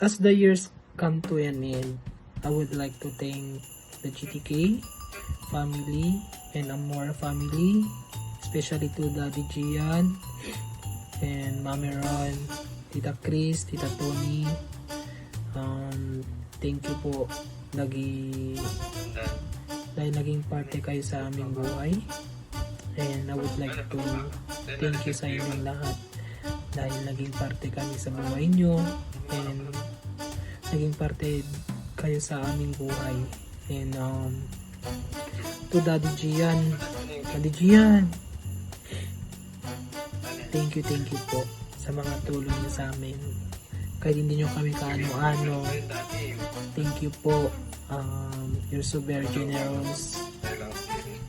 as the years come to an end, I would like to thank the GTK family and Amora family, especially to Daddy Gian and Mami Ron, Tita Chris, Tita Tony. Thank you po dahil naging parte kayo sa aming buhay. And I would like to thank you sa inyong lahat dahil naging parte kami sa buhay nyo and naging parte kayo sa aming buhay. And to Daddy Gian, thank you po sa mga tulong niyo sa amin. Kahit hindi nyo kami kaano-ano, thank you po. You're so very generous.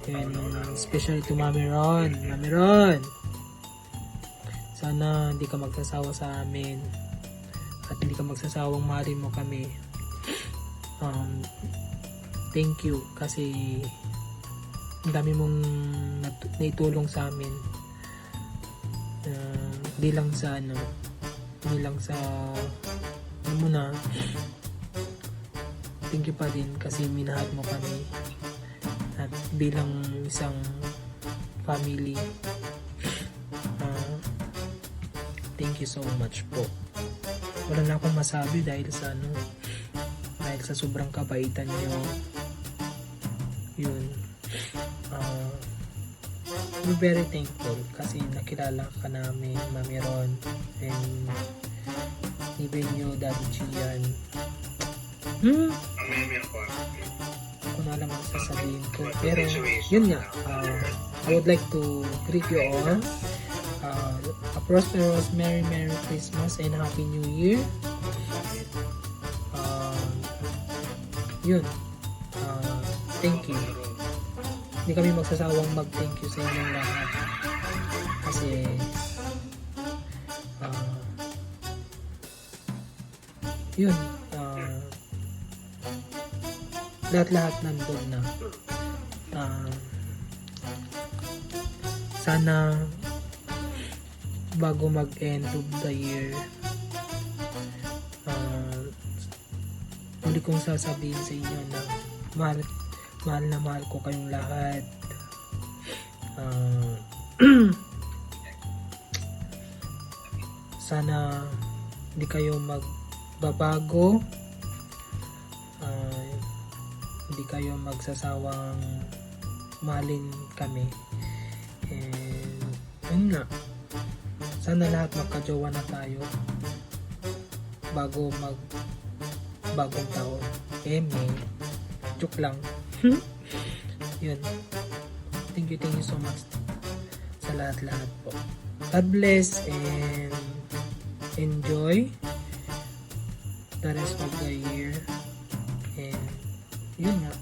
And especially to Mami Ron, sana hindi ka magsasawa sa amin at hindi ka magsasawang mahalin mo kami. Thank you kasi ang dami mong naitulong sa amin. Hindi lang sa ano mo na, thank you pa din kasi minahal mo kami at bilang isang family. Thank you so much po. Wala na akong masabi dahil sa sobrang kabaitan niyo. Yun. We're very thankful kasi nakilala ka namin, Mami Ron, and even you, Daddy Gian. Ako na lang ang sasabihin ko. Pero, yun nga, I would like to greet you all. A prosperous Merry Christmas and Happy New Year. Yun. Thank you. Hindi kami magsasawang mag-thank you sa inyong lahat. Kasi, yun. Lahat-lahat nandun na. Sana bago mag-end of the year, muli kong sasabihin sa inyo na mahal na mahal ko kayong lahat. Sana hindi kayo magbabago, hindi kayo magsasawang mahalin kami. And yun nga, sana lahat magkajowa na tayo bago bagong taon. May joke lang. Yun. Thank you so much sa lahat po. God bless and enjoy the rest of the year. And yun nga.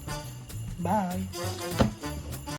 Bye!